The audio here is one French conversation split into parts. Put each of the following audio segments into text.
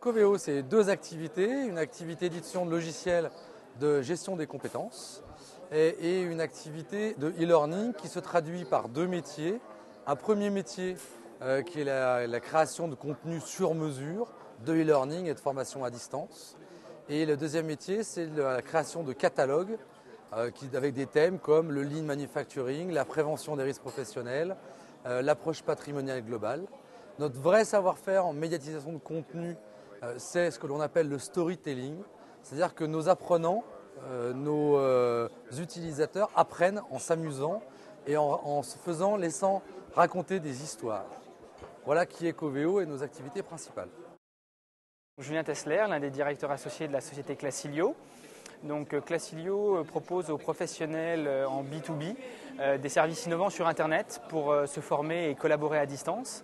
Coveo, c'est deux activités, une activité d'édition de logiciels de gestion des compétences et une activité de e-learning qui se traduit par deux métiers. Un premier métier qui est la création de contenu sur mesure, de e-learning et de formation à distance. Et le deuxième métier, c'est la création de catalogues avec des thèmes comme le lean manufacturing, la prévention des risques professionnels, l'approche patrimoniale globale. Notre vrai savoir-faire en médiatisation de contenu, c'est ce que l'on appelle le storytelling, c'est-à-dire que nos apprenants, nos utilisateurs apprennent en s'amusant et en se laissant raconter des histoires. Voilà qui est Coveo et nos activités principales. Julien Tessler, l'un des directeurs associés de la société Classilio. Donc Classilio propose aux professionnels en B2B des services innovants sur Internet pour se former et collaborer à distance.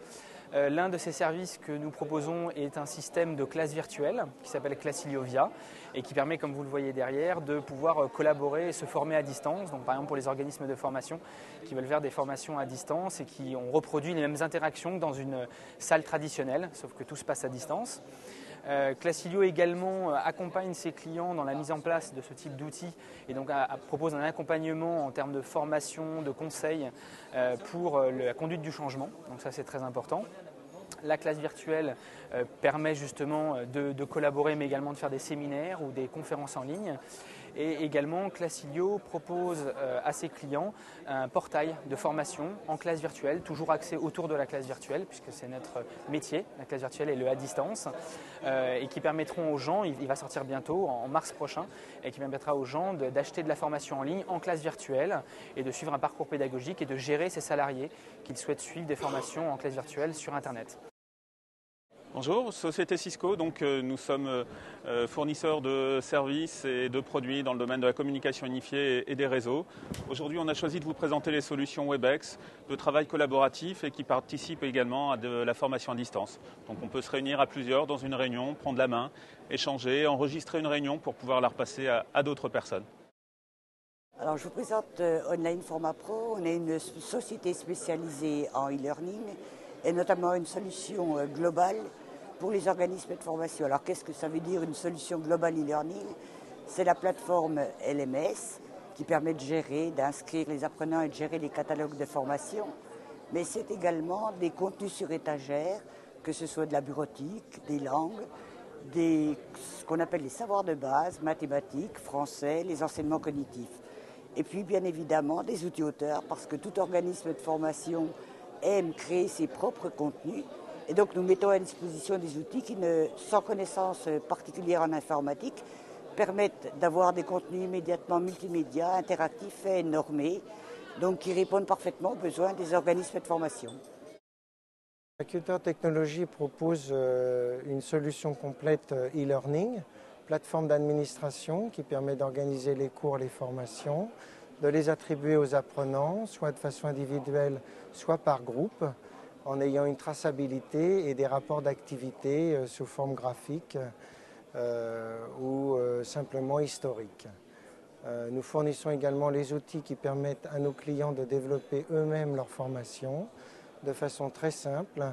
L'un de ces services que nous proposons est un système de classe virtuelle qui s'appelle Classilio Via et qui permet, comme vous le voyez derrière, de pouvoir collaborer et se former à distance. Donc, par exemple, pour les organismes de formation qui veulent faire des formations à distance et qui ont reproduit les mêmes interactions que dans une salle traditionnelle, sauf que tout se passe à distance. Classilio également accompagne ses clients dans la mise en place de ce type d'outils et donc propose un accompagnement en termes de formation, de conseils pour la conduite du changement. Donc ça, c'est très important. La classe virtuelle permet justement de collaborer mais également de faire des séminaires ou des conférences en ligne. Et également, Classilio propose à ses clients un portail de formation en classe virtuelle, toujours axé autour de la classe virtuelle, puisque c'est notre métier, la classe virtuelle et le à distance, et qui permettront aux gens, il va sortir bientôt, en mars prochain, et qui permettra aux gens d'acheter de la formation en ligne en classe virtuelle et de suivre un parcours pédagogique et de gérer ses salariés qui souhaitent suivre des formations en classe virtuelle sur Internet. Bonjour, Société Cisco. Donc, nous sommes fournisseurs de services et de produits dans le domaine de la communication unifiée et des réseaux. Aujourd'hui, on a choisi de vous présenter les solutions Webex de travail collaboratif et qui participent également à de la formation à distance. Donc, on peut se réunir à plusieurs dans une réunion, prendre la main, échanger, enregistrer une réunion pour pouvoir la repasser à d'autres personnes. Alors, je vous présente Online Format Pro. On est une société spécialisée en e-learning et notamment une solution globale pour les organismes de formation. Alors, qu'est-ce que ça veut dire une solution globale e-learning? C'est la plateforme LMS qui permet de gérer, d'inscrire les apprenants et de gérer les catalogues de formation. Mais c'est également des contenus sur étagère, que ce soit de la bureautique, des langues, ce qu'on appelle les savoirs de base, mathématiques, français, les enseignements cognitifs. Et puis, bien évidemment, des outils auteurs, parce que tout organisme de formation aime créer ses propres contenus. Et donc, nous mettons à disposition des outils qui, sans connaissance particulière en informatique, permettent d'avoir des contenus immédiatement multimédia, interactifs et normés, donc qui répondent parfaitement aux besoins des organismes de formation. Acuteur Technologies propose une solution complète e-learning, plateforme d'administration qui permet d'organiser les cours, les formations, de les attribuer aux apprenants, soit de façon individuelle, soit par groupe, en ayant une traçabilité et des rapports d'activité sous forme graphique ou simplement historique. Nous fournissons également les outils qui permettent à nos clients de développer eux-mêmes leur formation de façon très simple,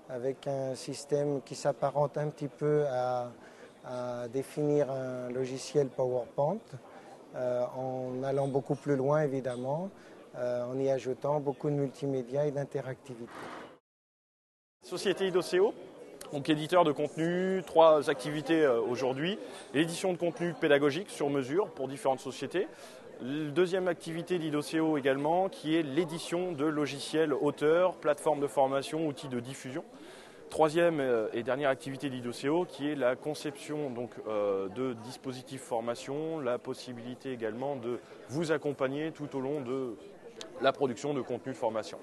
avec un système qui s'apparente un petit peu à définir un logiciel PowerPoint, en allant beaucoup plus loin évidemment, en y ajoutant beaucoup de multimédia et d'interactivité. Société Idoceo, donc éditeur de contenu, 3 activités aujourd'hui. L'édition de contenu pédagogique sur mesure pour différentes sociétés. Deuxième activité d'Idoceo également, qui est l'édition de logiciels auteurs, plateformes de formation, outils de diffusion. Troisième et dernière activité d'Idoceo, qui est la conception donc, de dispositifs formation, la possibilité également de vous accompagner tout au long de la production de contenu de formation.